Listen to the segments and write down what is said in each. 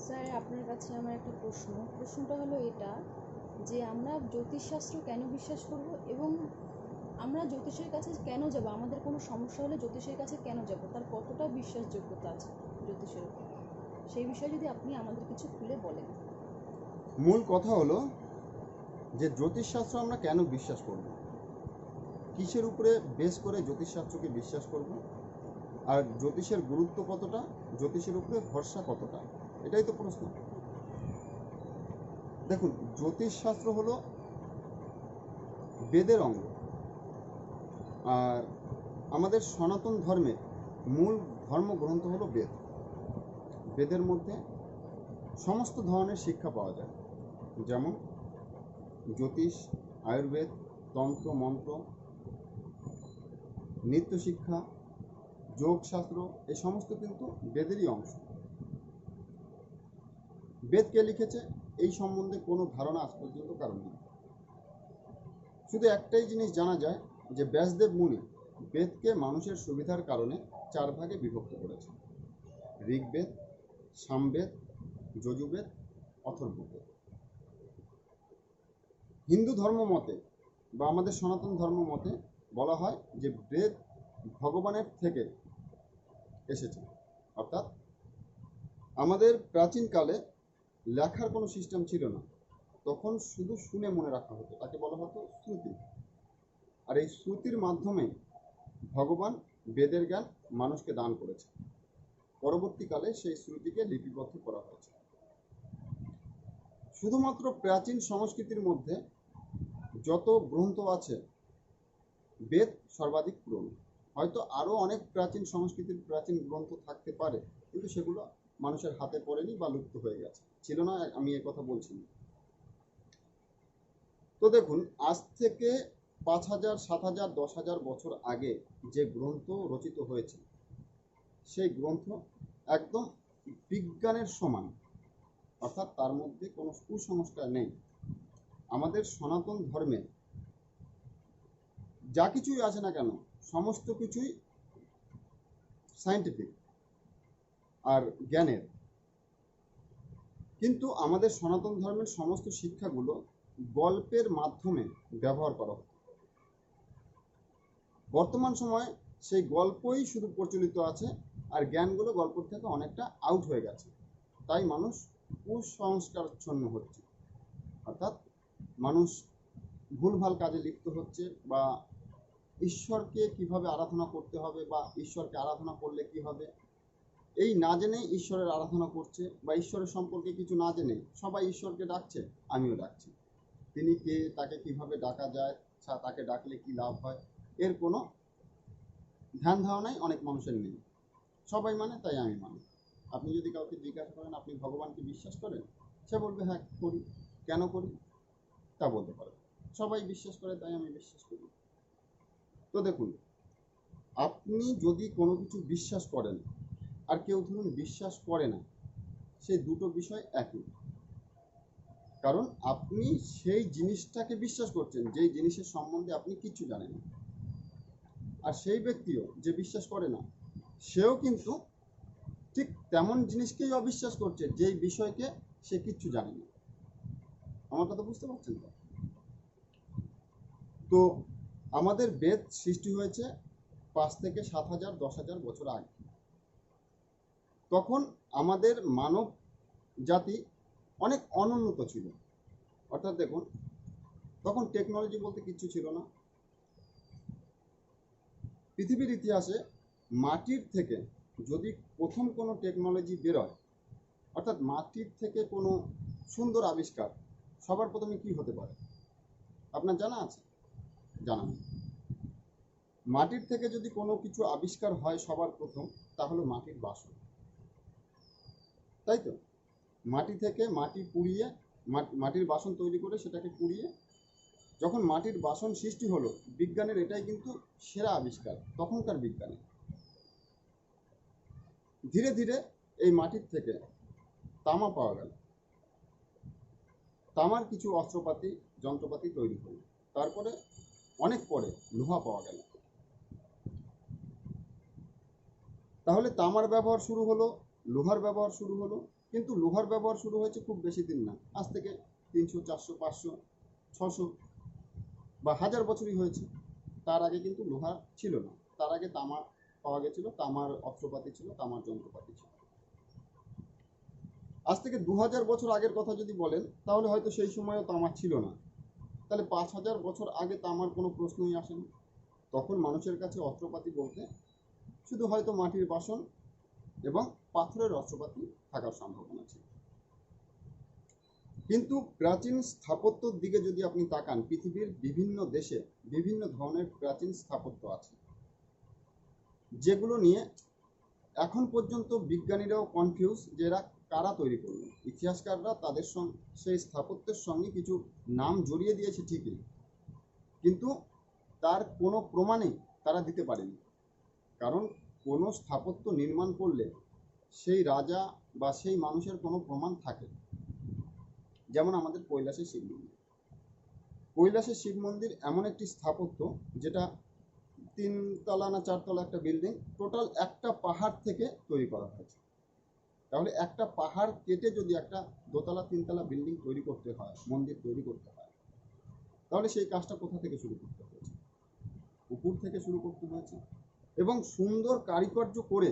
Sir, আপনার কাছে আমার একটা প্রশ্নটা হলো এটা যে আমরা জ্যোতিষশাস্ত্র কেন বিশ্বাস করব এবং আমরা জ্যোতিষের কাছে কেন যাব? আমাদের কোনো সমস্যা হলে জ্যোতিষের কাছে কেন যাব? তার কতটা বিশ্বাসযোগ্যতা আছে জ্যোতিষের উপর? সেই বিষয়ে যদি আপনি আমাদের কিছু খুলে বলেন। মূল কথা হলো যে জ্যোতিষশাস্ত্র আমরা কেন বিশ্বাস করব, কিসের উপরে বেস করে জ্যোতিষশাস্ত্রকে বিশ্বাস করব, আর জ্যোতিষের গুরুত্ব কতটা, জ্যোতিষের উপরে ভরসা কতটা, এটাই তো প্রশ্ন। দেখুন, জ্যোতিষশাস্ত্র হলো বেদের অঙ্গ। আর আমাদের সনাতন ধর্মের মূল ধর্মগ্রন্থ হলো বেদ। বেদের মধ্যে সমস্ত ধরনের শিক্ষা পাওয়া যায়, যেমন জ্যোতিষ, আয়ুর্বেদ, তন্ত্র মন্ত্র, নৃত্য শিক্ষা, যোগশাস্ত্র, এই সমস্ত কিন্তু বেদেরই অংশ। বেদ কে লিখেছে এই সম্বন্ধে কোনো ধারণা আজ পর্যন্ত কারণ নেই। শুধু একটাই জিনিস জানা যায় যে ব্যাসদেব মুনি বেদকে মানুষের সুবিধার কারণে 4 ভাগে বিভক্ত করেছে: ঋগ্বেদ, সামবেদ, যজুর্বেদ, অথর্ববেদ। হিন্দু ধর্ম মতে বা আমাদের সনাতন ধর্ম মতে বলা হয় যে বেদ ভগবানের থেকে এসেছে। অর্থাৎ আমাদের প্রাচীনকালে লেখার কোনো সিস্টেম ছিল না, তখন শুধু শুনে মনে রাখা হতো, তাকে বলা হতো শ্রুতি। আর এই শ্রুতির মাধ্যমে ভগবান বেদের জ্ঞান মানুষকে দান করেছে। পরবর্তীকালে সেই শ্রুতিকে লিপিবদ্ধ করা হয়েছে। শুধুমাত্র প্রাচীন সংস্কৃতির মধ্যে যত গ্রন্থ আছে, বেদ সর্বাধিক পুরনো। হয়তো আরও অনেক প্রাচীন সংস্কৃতির প্রাচীন গ্রন্থ থাকতে পারে, কিন্তু সেগুলো মানুষের হাতে পড়েনি বা লুপ্ত হয়ে গেছে, ছিল না, আমি এ কথা বলছি না। তো দেখুন, আজ থেকে 5,000, 7,000, 10,000 বছর আগে যে গ্রন্থ রচিত হয়েছে, সেই গ্রন্থ একদম বিজ্ঞানের সমান, অর্থাৎ তার মধ্যে কোনো কুসংস্কার নেই। আমাদের সনাতন ধর্মে যা কিছুই আছে না কেন, সমস্ত কিছুই সায়েন্টিফিক আর জ্ঞানের। কিন্তু আমাদের সনাতন ধর্মের সমস্ত শিক্ষাগুলো গল্পের মাধ্যমে ব্যবহার করা হতো। বর্তমান সময়ে সেই গল্পই শুধু প্রচলিত আছে, আর জ্ঞানগুলো গল্প থেকে অনেকটা আউট হয়ে গেছে। তাই মানুষ কুসংস্কারাচ্ছন্ন হচ্ছে, অর্থাৎ মানুষ ভুলভাল কাজে লিপ্ত হচ্ছে, বা ঈশ্বরকে কিভাবে আরাধনা করতে হবে বা ঈশ্বরকে আরাধনা করলে কি হবে, এই না জেনে ঈশ্বরের আরাধনা করছে, বা ঈশ্বরের সম্পর্কে কিছু না জেনে সবাই ঈশ্বরকে ডাকছে, আমিও ডাকছি। তিনি কে, তাকে কিভাবে ডাকা যায়, তাকে ডাকলে কি লাভ হয়, এর কোনো ধ্যান ধারণাই অনেক মানুষের নেই। সবাই মানে তাই আমি মানি। আপনি যদি কাউকে জিজ্ঞাসা করেন আপনি ভগবানকে বিশ্বাস করেন, সে বলবে হ্যাঁ করি। কেন করি তা বলতে পারে। সবাই বিশ্বাস করে তাই আমি বিশ্বাস করি। তো দেখুন, আপনি যদি কোনো কিছু বিশ্বাস করেন আর কেউ ধরুন বিশ্বাস করে না, সেই দুটো বিষয় একই। কারণ আপনি সেই জিনিসটাকে বিশ্বাস করছেন যেই জিনিসের সম্বন্ধে আপনি কিচ্ছু জানেন না, আর সেই ব্যক্তিও যে বিশ্বাস করে না, সেও কিন্তু ঠিক তেমন জিনিসকেই অবিশ্বাস করছে যেই বিষয়কে সে কিচ্ছু জানে না। আমার কথা বুঝতে পারছেন তো? তো আমাদের বেদ সৃষ্টি হয়েছে 5 থেকে 7,000, 10,000 বছর আগে। তখন আমাদের মানব জাতি অনেক অনুন্নত ছিল। অর্থাৎ দেখুন, তখন টেকনোলজি বলতে কিচ্ছু ছিল না। পৃথিবীর ইতিহাসে মাটির থেকে যদি প্রথম কোনো টেকনোলজি বেরোয়, অর্থাৎ মাটির থেকে কোনো সুন্দর আবিষ্কার, সবার প্রথমে কি হতে পারে আপনার জানা আছে? জানা নেই। মাটির থেকে যদি কোনো কিছু আবিষ্কার হয় সবার প্রথম, তাহলে মাটির বাসন, তাই তো? মাটি থেকে মাটি পুড়িয়ে মাটির বাসন তৈরি করে সেটাকে পুড়িয়ে যখন মাটির বাসন সৃষ্টি হলো, বিজ্ঞানের এটাই কিন্তু সেরা আবিষ্কার তখনকার বিজ্ঞানে। ধীরে ধীরে এই মাটির থেকে তামা পাওয়া গেল, তামার কিছু অস্ত্রপাতি, যন্ত্রপাতি তৈরি হলো, তারপরে অনেক পরে লোহা পাওয়া গেল। তাহলে তামার ব্যবহার শুরু হলো লোহার ব্যবহার শুরু হলো, কিন্তু লোহার ব্যবহার শুরু হয়েছে খুব বেশি দিন না, আজ থেকে 300, 400, 500, 600 বা 1000 বছরই হয়েছে। তার আগে কিন্তু লোহা ছিল না। তার আগে তামা পাওয়া গেছিল, তামার অস্ত্রপাতি ছিল, তামার যন্ত্রপাতি ছিল। আজ থেকে 2000 বছর আগের কথা যদি বলেন, তাহলে হয়তো সেই সময়ও তামা ছিল না। তাহলে 5000 বছর আগে তামার কোনো প্রশ্নই আসেনি। তখন মানুষের কাছে অস্ত্রপাতি বলতে শুধু হয়তো মাটির বাসন এবং পাথরের অস্ত্রপাতি থাকার সম্ভাবনা ছিল। কিন্তু প্রাচীন স্থাপত্যর দিকে যদি আপনি তাকান, পৃথিবীর বিভিন্ন দেশে বিভিন্ন ধরনের প্রাচীন স্থাপত্য আছে, যেগুলো নিয়ে এখন পর্যন্ত বিজ্ঞানীরাও কনফিউজ যে এরা কারা তৈরি করলো। ইতিহাসকাররা তাদের সঙ্গে সেই স্থাপত্যের সঙ্গে কিছু নাম জড়িয়ে দিয়েছে ঠিকই, কিন্তু তার কোনো প্রমাণই তারা দিতে পারেনি। কারণ কোনো স্থাপত্য নির্মাণ করলে সেই রাজা বা সেই মানুষের কোনো প্রমাণ থাকে। যেমন আমাদের কৈলাসের শিব মন্দির। কৈলাসের শিব মন্দির এমন একটি স্থাপত্য যেটা 3 তলা না 4 তলা একটা বিল্ডিং, টোটাল একটা পাহাড় থেকে তৈরি করা হয়েছে। তাহলে একটা পাহাড় কেটে যদি একটা 2 তলা 3 তলা বিল্ডিং তৈরি করতে হয়, মন্দির তৈরি করতে হয়, তাহলে সেই কাজটা কোথা থেকে শুরু করতে হয়েছে? উপর থেকে শুরু করতে হয়েছে। এবং সুন্দর কারিকার্য করে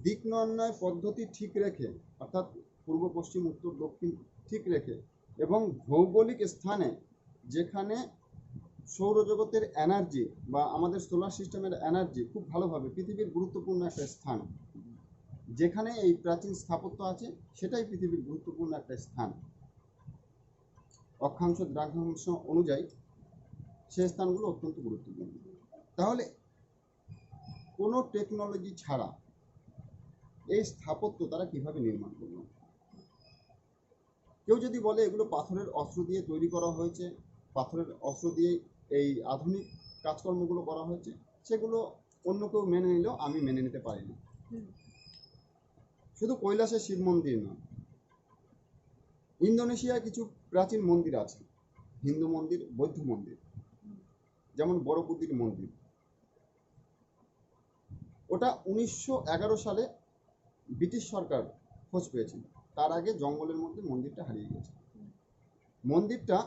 দিক নির্ণয় পদ্ধতি ঠিক রেখে, অর্থাৎ পূর্ব পশ্চিম উত্তর দক্ষিণ ঠিক রেখে, এবং ভৌগোলিক স্থানে যেখানে সৌরজগতের এনার্জি বা আমাদের সোলার সিস্টেমের এনার্জি খুব ভালোভাবে, পৃথিবীর গুরুত্বপূর্ণ একটা স্থান যেখানে এই প্রাচীন স্থাপত্য আছে, সেটাই পৃথিবীর গুরুত্বপূর্ণ একটা স্থান। অক্ষাংশ দ্রাঘাংশ অনুযায়ী সেই স্থানগুলো অত্যন্ত গুরুত্বপূর্ণ। তাহলে কোনো টেকনোলজি ছাড়া এই স্থাপত্য তারা কিভাবে নির্মাণ করলো? কেউ যদি বলে এগুলো পাথরের অস্ত্র দিয়ে তৈরি করা হয়েছে, পাথরের অস্ত্র দিয়ে এই আধুনিক কাজকর্মগুলো করা হয়েছে, সেগুলো অন্য কেউ মেনে নিলেও আমি মেনে নিতে পারি না। শুধু কৈলাসের শিব মন্দির নয়, ইন্দোনেশিয়ায় কিছু প্রাচীন মন্দির আছে, হিন্দু মন্দির, বৌদ্ধ মন্দির, যেমন বড়পুতির মন্দির। ওটা 1911 সালে ব্রিটিশ সরকার খোঁজ পেয়েছিল। তার আগে জঙ্গলের মধ্যে মন্দিরটা হারিয়ে গেছে। মন্দিরটা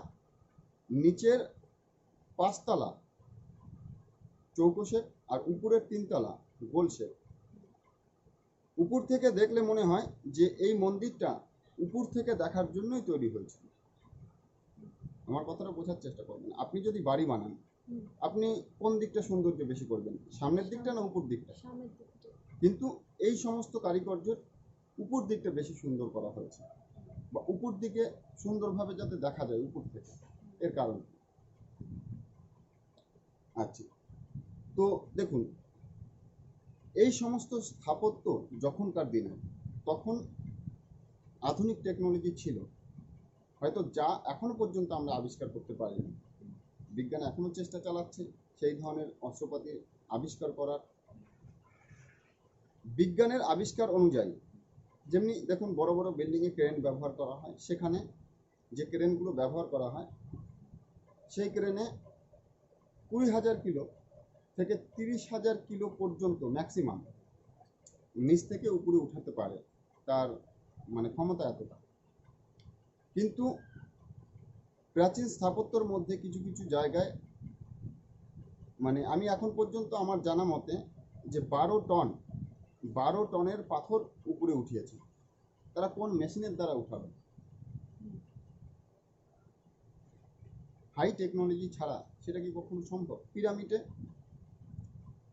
নিচের 5 তলা চৌকো শেপ আর উপরের 3 তলা গোল শেপ। উপর থেকে দেখলে মনে হয় যে এই মন্দিরটা উপর থেকে দেখার জন্যই তৈরি হয়েছিল। আমার কথাটা বোঝার চেষ্টা করবেন। আপনি যদি বাড়ি বানান, আপনি কোন দিকটা সৌন্দর্য বেশি করবেন, সামনের দিকটা না উপর দিকটা? কিন্তু এই সমস্ত কারিগরদের উপর দিকটা বেশি সুন্দর করা হয়েছে, বা উপর দিকে সুন্দরভাবে যাতে দেখা যায় উপর থেকে। এর কারণ আচ্ছা, তো দেখুন, এই সমস্ত স্থাপত্য যখনকার দিনে, তখন আধুনিক টেকনোলজি ছিল হয়তো যা এখনো পর্যন্ত আমরা আবিষ্কার করতে পারিনি। বিজ্ঞান এখনো চেষ্টা চালাচ্ছে সেই ধরনের অস্ত্রপাতি আবিষ্কার করার। বিজ্ঞানের আবিষ্কার অনুযায়ী যেমনি দেখুন, বড় বড় বিল্ডিংয়ে ক্রেন ব্যবহার করা হয়, সেখানে যে ক্রেনগুলো ব্যবহার করা হয়, সেই ক্রেনে 20,000 কিলো থেকে 30,000 কিলো পর্যন্ত ম্যাক্সিমাম নিচ থেকে উপরে উঠাতে পারে, তার মানে ক্ষমতা এতটা। কিন্তু প্রাচীন স্থাপত্যর মধ্যে কিছু কিছু জায়গায়, মানে আমি এখন পর্যন্ত আমার জানা মতে যে 12 টনের পাথর উপরে উঠিয়েছে। তারা কোন মেশিনের দ্বারা উঠাবে? হাই টেকনোলজি ছাড়া সেটা কি কখনো সম্ভব? পিরামিডে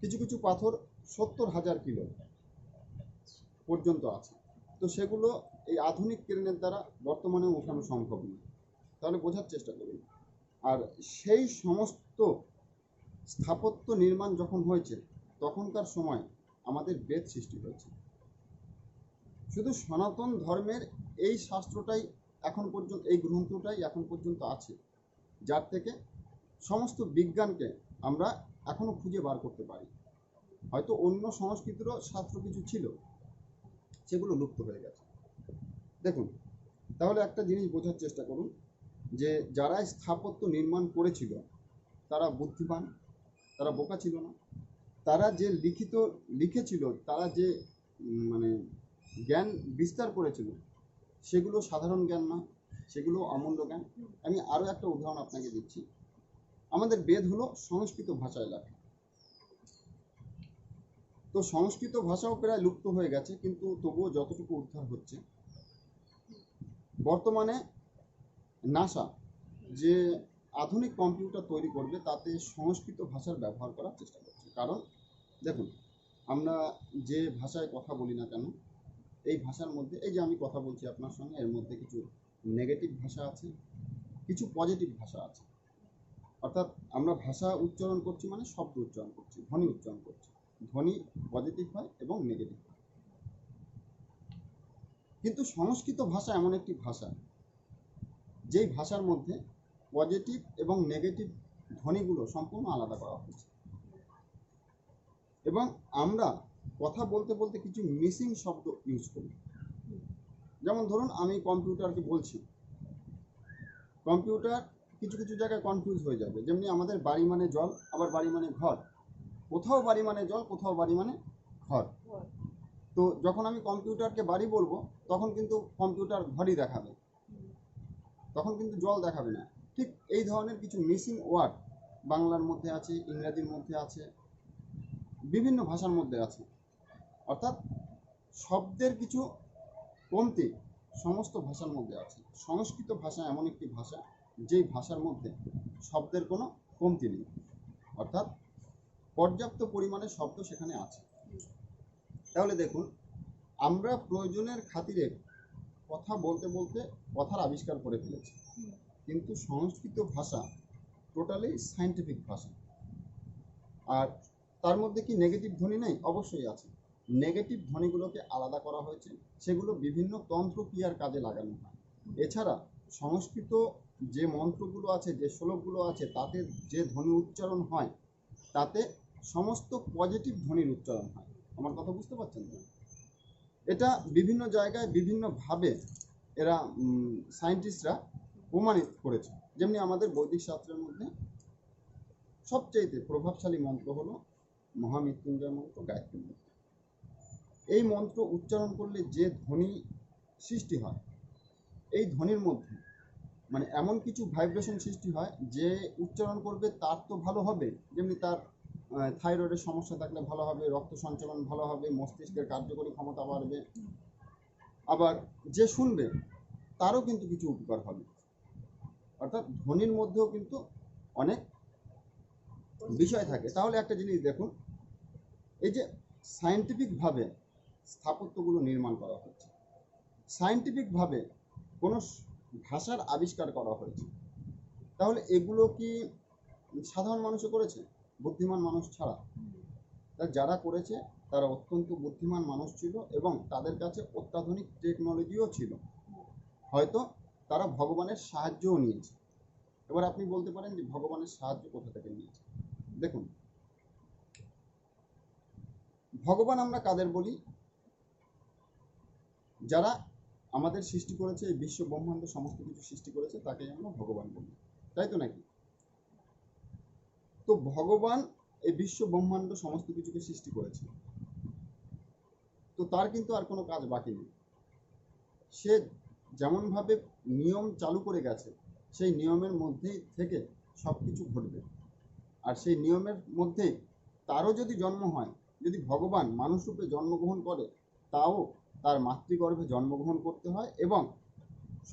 কিছু কিছু পাথর 70,000 কিলো পর্যন্ত আছে, তো সেগুলো এই আধুনিক ক্রেনের দ্বারা বর্তমানে উঠানো সম্ভব নয়। তাহলে বোঝার চেষ্টা করুন। আর সেই সমস্ত স্থাপত্য নির্মাণ যখন হয়েছে, তখনকার সময় আমাদের বেদ সৃষ্টি হয়েছে। শুধু সনাতন ধর্মের এই শাস্ত্রটাই এখন পর্যন্ত, এই গ্রন্থটাই এখন পর্যন্ত আছে, যার থেকে সমস্ত বিজ্ঞানকে আমরা এখনো খুঁজে বার করতে পারি। হয়তো অন্য সংস্কৃতিরও শাস্ত্র কিছু ছিল, সেগুলো লুপ্ত হয়ে গেছে। দেখুন, তাহলে একটা জিনিস বোঝার চেষ্টা করুন যে যারা স্থাপত্য নির্মাণ করেছিল তারা বুদ্ধিমান, তারা বোকা ছিল না। তারা যে লিখেছিল, তারা যে মানে জ্ঞান বিস্তার করেছিল সেগুলো সাধারণ জ্ঞান না, সেগুলো অমূল্য জ্ঞান। আমি আরও একটা উদাহরণ আপনাকে দিচ্ছি। আমাদের বেদ হলো সংস্কৃত ভাষায় লেখা। তো সংস্কৃত ভাষাও প্রায় লুপ্ত হয়ে গেছে, কিন্তু তবুও যতটুকু উদ্ধার হচ্ছে, বর্তমানে নাসা যে আধুনিক কম্পিউটার তৈরি করবে তাতে সংস্কৃত ভাষার ব্যবহার করার চেষ্টা করছে। কারণ দেখুন, আমরা যে ভাষায় কথা বলি না কেন, এই ভাষার মধ্যে, এই যে আমি কথা বলছি আপনার সঙ্গে, এর মধ্যে কিছু নেগেটিভ ভাষা আছে, কিছু পজিটিভ ভাষা আছে। অর্থাৎ আমরা ভাষা উচ্চারণ করছি মানে শব্দ উচ্চারণ করছি, ধ্বনি উচ্চারণ করছি। ধ্বনি পজিটিভ হয় এবং নেগেটিভ হয়। কিন্তু সংস্কৃত ভাষা এমন একটি ভাষা, যেই ভাষার মধ্যে পজিটিভ এবং নেগেটিভ ধ্বনিগুলো সম্পূর্ণ আলাদা করা হয়েছে। এবং আমরা কথা বলতে বলতে কিছু মিসিং শব্দ ইউজ করি। যেমন ধরুন, আমি কম্পিউটারকে বলছি, কম্পিউটার কিছু কিছু জায়গায় কনফিউজ হয়ে যাবে। যেমনি আমাদের বাড়ি মানে জল, আবার বাড়ি মানে ঘর। কোথাও বাড়ি মানে জল, কোথাও বাড়ি মানে ঘর। তো যখন আমি কম্পিউটারকে বাড়ি বলবো, তখন কিন্তু কম্পিউটার ঘরই দেখাবে, তখন কিন্তু জল দেখাবে না। ঠিক এই ধরনের কিছু মিসিং ওয়ার্ড বাংলার মধ্যে আছে, ইংরেজির মধ্যে আছে, বিভিন্ন ভাষার মধ্যে আছে। অর্থাৎ শব্দের কিছু কমতি সমস্ত ভাষার মধ্যে আছে। সংস্কৃত ভাষা এমন একটি ভাষা, যেই ভাষার মধ্যে শব্দের কোনো কমতি নেই, অর্থাৎ পর্যাপ্ত পরিমাণে শব্দ সেখানে আছে। তাহলে দেখুন, আমরা প্রয়োজনের খাতিরে কথা বলতে বলতে কথার আবিষ্কার করে ফেলেছি, কিন্তু সংস্কৃত ভাষা টোটালি সায়েন্টিফিক ভাষা। আর তার মধ্যে কি নেগেটিভ ধ্বনি নেই? অবশ্যই আছে। নেগেটিভ ধ্বনিগুলোকে আলাদা করা হয়েছে, সেগুলো বিভিন্ন তন্ত্রক্রিয়ার কাজে লাগানো হয়। এছাড়া সংস্কৃত যে মন্ত্রগুলো আছে, যে শ্লোকগুলো আছে, তাতে যে ধ্বনি উচ্চারণ হয়, তাতে সমস্ত পজিটিভ ধ্বনির উচ্চারণ হয়। আমার কথা বুঝতে পারছেন তো? এটা বিভিন্ন জায়গায় বিভিন্নভাবে এরা সায়েন্টিস্টরা প্রমাণিত করেছে। যেমনি আমাদের বৈদিক শাস্ত্রের মধ্যে সবচেয়ে প্রভাবশালী মন্ত্র হলো মহামৃত্যুঞ্জয় মন্ত্র, গায়ত্রী মন্ত্র। এই মন্ত্র উচ্চারণ করলে যে ধ্বনি সৃষ্টি হয়, এই ধ্বনির মধ্যে মানে এমন কিছু ভাইব্রেশন সৃষ্টি হয়, যে উচ্চারণ করবে তার তো ভালো হবে, যেমনি তার থাইরয়েডের সমস্যা থাকলে ভালো হবে, রক্ত সঞ্চালন ভালো হবে, মস্তিষ্কের কার্যকরী ক্ষমতা বাড়বে। আবার যে শুনবে তারও কিন্তু কিছু উপকার হবে। অর্থাৎ ধ্বনির মধ্যেও কিন্তু অনেক বিষয় থাকে। তাহলে একটা জিনিস দেখুন, এই যে সায়েন্টিফিকভাবে স্থাপত্যগুলো নির্মাণ করা হচ্ছে, সায়েন্টিফিকভাবে কোনো ভাষার আবিষ্কার করা হয়েছে, তাহলে এগুলো কি সাধারণ মানুষও করেছে? বুদ্ধিমান মানুষ ছাড়া। তা যারা করেছে তারা অত্যন্ত বুদ্ধিমান মানুষ ছিল, এবং তাদের কাছে অত্যাধুনিক টেকনোলজিও ছিল। হয়তো তারা ভগবানের সাহায্যও নিয়েছে। এবার আপনি বলতে পারেন যে ভগবানের সাহায্য কোথা থেকে নিয়েছে? দেখুন, ভগবান আমরা কাদের বলি? যারা আমাদের সৃষ্টি করেছে, এই বিশ্ব ব্রহ্মাণ্ড সমস্ত কিছু সৃষ্টি করেছে, তাকেই আমরা ভগবান বলি, তাই তো নাকি? তো ভগবান এই বিশ্ব ব্রহ্মাণ্ড সমস্ত কিছুকে সৃষ্টি করেছে, তো তার কিন্তু আর কোনো কাজ বাকি নেই। সে যেমনভাবে নিয়ম চালু করে গেছে, সেই নিয়মের মধ্যেই থেকে সব কিছু ঘটবে। আর সেই নিয়মের মধ্যে তারও যদি জন্ম হয়, যদি ভগবান মানুষরূপে জন্মগ্রহণ করে, তাও তার মাতৃগর্ভে জন্মগ্রহণ করতে হয়, এবং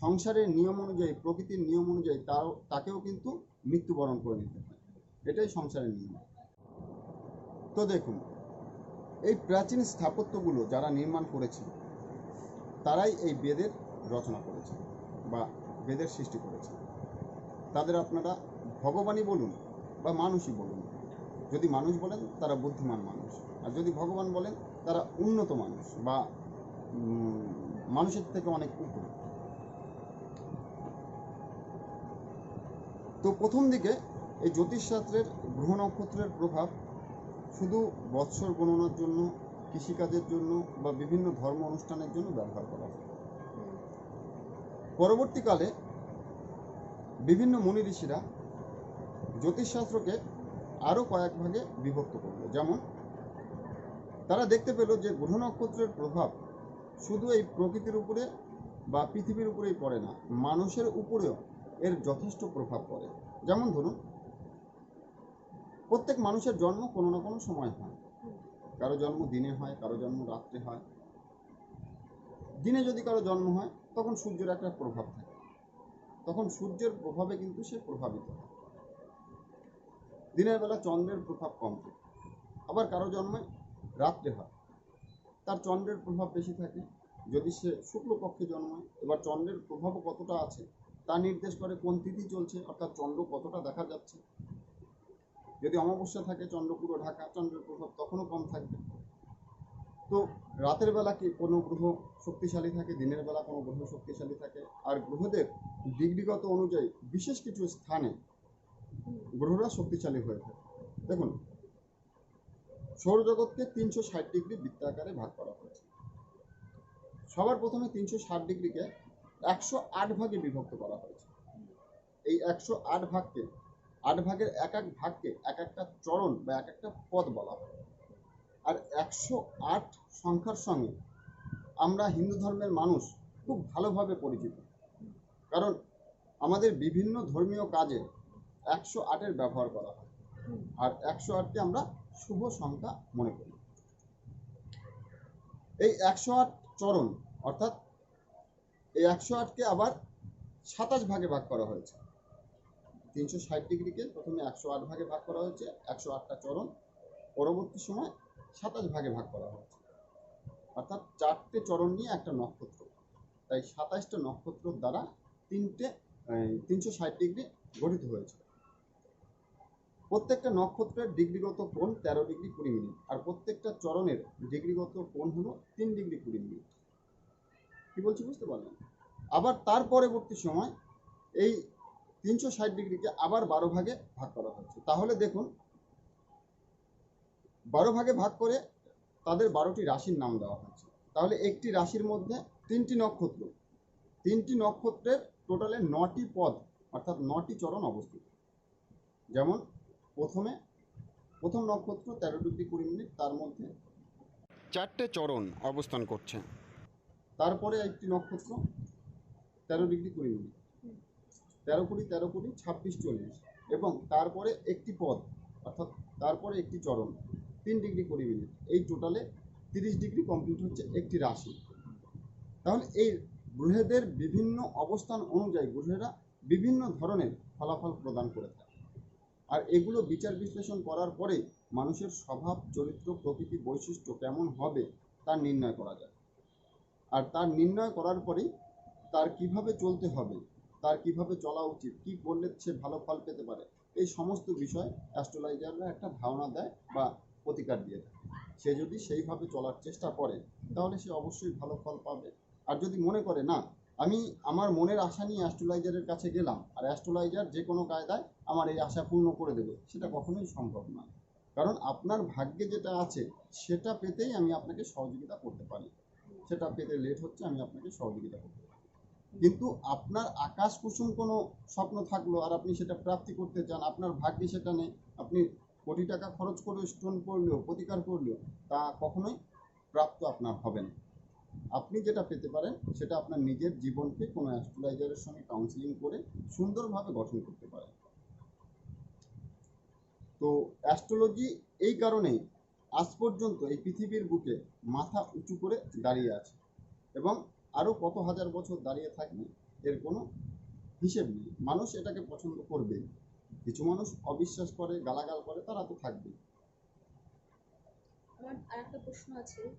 সংসারের নিয়ম অনুযায়ী, প্রকৃতির নিয়ম অনুযায়ী তাকেও কিন্তু মৃত্যুবরণ করে নিতে হয়। এটাই সংসারের নিয়ম। তো দেখুন, এই প্রাচীন স্থাপত্যগুলো যারা নির্মাণ করেছে, তারাই এই বেদের রচনা করেছে বা বেদের সৃষ্টি করেছে। তাদের আপনারা ভগবানই বলুন বা মানুষই বলুন। যদি মানুষ বলেন তারা বুদ্ধিমান মানুষ, আর যদি ভগবান বলেন তারা উন্নত মানুষ বা মানুষের থেকে অনেক উপরে। তো প্রথম দিকে এই জ্যোতিষশাস্ত্রের গ্রহ নক্ষত্রের প্রভাব শুধু বৎসর গণনার জন্য, কৃষিকাজের জন্য বা বিভিন্ন ধর্ম অনুষ্ঠানের জন্য ব্যবহার করা হয়। পরবর্তীকালে বিভিন্ন মুনি ঋষিরা জ্যোতিষশাস্ত্রকে আরও কয়েক ভাগে বিভক্ত করলো। যেমন তারা দেখতে পেল যে গ্রহ নক্ষত্রের প্রভাব শুধু এই প্রকৃতির উপরে বা পৃথিবীর উপরেই পড়ে না, মানুষের উপরেও এর যথেষ্ট প্রভাব পড়ে। যেমন ধরুন, প্রত্যেক মানুষের জন্ম কোনো না কোনো সময় হয়। কারো জন্ম দিনে হয়, কারো জন্ম রাত্রে হয়। দিনে যদি কারো জন্ম হয় তখন সূর্যের একটা প্রভাব থাকে, তখন সূর্যের প্রভাবে কিন্তু সে প্রভাবিত হয়। দিনের বেলা চন্দ্রের প্রভাব কম থাকে। আবার কারো জন্মে রাত্রে হয়, তার চন্দ্রের প্রভাব বেশি থাকে। যদি সে শুক্লপক্ষে জন্মায়, এবার চন্দ্রের প্রভাবও কতটা আছে তা নির্দেশ করে কোন তিথি চলছে, অর্থাৎ চন্দ্র কতটা দেখা যাচ্ছে। যদি অমাবস্যা থাকে, চন্দ্র পুরো ঢাকা, চন্দ্রের প্রভাব তখনও কম থাকবে। তো রাতের বেলা কি কোনো গ্রহ শক্তিশালী থাকে, দিনের বেলা কোনো গ্রহ শক্তিশালী থাকে। আর গ্রহদের ডিগ্রিগত অনুযায়ী বিশেষ কিছু স্থানে গ্রহরা শক্তিশালী হয়ে থাকে। দেখুন, সৌরজগৎকে 360 ডিগ্রি বৃত্তাকারে ভাগ করা হয়েছে। সবার প্রথমে 360 ডিগ্রিকে 108 ভাগে বিভক্ত করা হয়েছে। এই 108 ভাগকে, 8 ভাগের এক এক ভাগকে এক একটা চরণ বা এক একটা পদ বলা হয়। আর 108 সংখ্যার সঙ্গে আমরা হিন্দু ধর্মের মানুষ খুব ভালোভাবে পরিচিত, কারণ আমাদের বিভিন্ন ধর্মীয় কাজে 108-এর ব্যবহার করা হয়। আর 108কে আমরা শুভ সংখ্যা মনে করি। এই 108 চরণ, অর্থাৎ এই 108কে আবার 27 ভাগে ভাগ করা হয়েছে। 360 ডিগ্রিকে প্রথমে 108 ভাগে ভাগ করা হয়েছে, 108টা চরণ, পরবর্তী সময় 27 ভাগে ভাগ করা হয়েছে। অর্থাৎ 4টে চরণ নিয়ে একটা নক্ষত্র, তাই 27টা নক্ষত্রের দ্বারা 360 ডিগ্রি গঠিত হয়েছে। প্রত্যেকটা নক্ষত্রের ডিগ্রিগত কোণ 13 ডিগ্রি 20 মিনিট, আর প্রত্যেকটা চরণের ডিগ্রিগত কোণ হলো 3 ডিগ্রি 20 মিনিট। কি বলছি বুঝতে পারলেন? আবার তার পরবর্তী সময় এই 360 ডিগ্রিকে আবার 12 ভাগে ভাগ করা হয়েছে। তাহলে দেখুন, 12 ভাগে ভাগ করে তাদের 12টি রাশির নাম দেওয়া হয়েছে। তাহলে একটি রাশির মধ্যে 3টি নক্ষত্র, 3টি নক্ষত্রের টোটালে 9টি পদ, অর্থাৎ 9টি চরণ অবস্থিত। যেমন প্রথম নক্ষত্র 13 ডিগ্রি 20 মিনিট, তার মধ্যে 4টে চরণ অবস্থান করছে। তারপরে একটি নক্ষত্র 13 ডিগ্রি 20 মিনিট, 13 20 13 20 26 40, এবং তারপরে একটি পদ, অর্থাৎ তারপরে একটি চরণ 3 ডিগ্রি 20 মিনিট। এই টোটালে 30 ডিগ্রি কমপ্লিট হচ্ছে একটি রাশি। তাহলে এই গ্রহেদের বিভিন্ন অবস্থান অনুযায়ী গ্রহেরা বিভিন্ন ধরনের ফলাফল প্রদান করে থাকে। আর এগুলো বিচার বিশ্লেষণ করার পরে মানুষের স্বভাব, চরিত্র, প্রকৃতি, বৈশিষ্ট্য কেমন হবে তা নির্ণয় করা যায়। আর তার নির্ণয় করার পরেই তার কিভাবে চলতে হবে, তার কিভাবে চলা উচিত, কি করলে সে ভালো ফল পেতে পারে, এই সমস্ত বিষয় অ্যাস্ট্রোলজাররা একটা ধারণা দেয় বা প্রতিকার দিয়ে দেয়। সে যদি সেইভাবে চলার চেষ্টা করে তাহলে সে অবশ্যই ভালো ফল পাবে। আর যদি মনে করে না, আমি আমার মনের আশা নিয়ে অ্যাস্ট্রোলজারের কাছে গেলাম আর অ্যাস্ট্রোলজার যে কোনো কায়দায় আমার এই আশা পূর্ণ করে দেবে, সেটা কখনোই সম্ভব নয়। কারণ আপনার ভাগ্যে যেটা আছে সেটা পেতেই আমি আপনাকে সহযোগিতা করতে পারি। সেটা পেতে লেট হচ্ছে, আমি আপনাকে সহযোগিতা করতে পারি। কিন্তু আপনার আকাশ কুসুম কোনো স্বপ্ন থাকলো আর আপনি সেটা প্রাপ্তি করতে চান, আপনার ভাগ্যে সেটা নেই, আপনি কোটি টাকা খরচ করে স্টোন করলেও, প্রতিকার করলেও তা কখনোই প্রাপ্ত আপনার হবে না। আপনি যেটা পেতে পারেন সেটা আপনার নিজের জীবনকে কোনো অ্যাস্ট্রোলজারের সঙ্গে কাউন্সিলিং করে সুন্দরভাবে গঠন করতে পারেন। তো অ্যাস্ট্রোলজি এই কারণেই আজ পর্যন্ত এই পৃথিবীর বুকে মাথা উঁচু করে দাঁড়িয়ে আছে, এবং আরও কত হাজার বছর দাঁড়িয়ে থাকবে এর কোনো হিসেব নেই। মানুষ এটাকে পছন্দ করবে, কিছু মানুষ অবিশ্বাস করে, গালাগাল করে, তারা তো থাকবে। আমার আরেকটা প্রশ্ন আছে,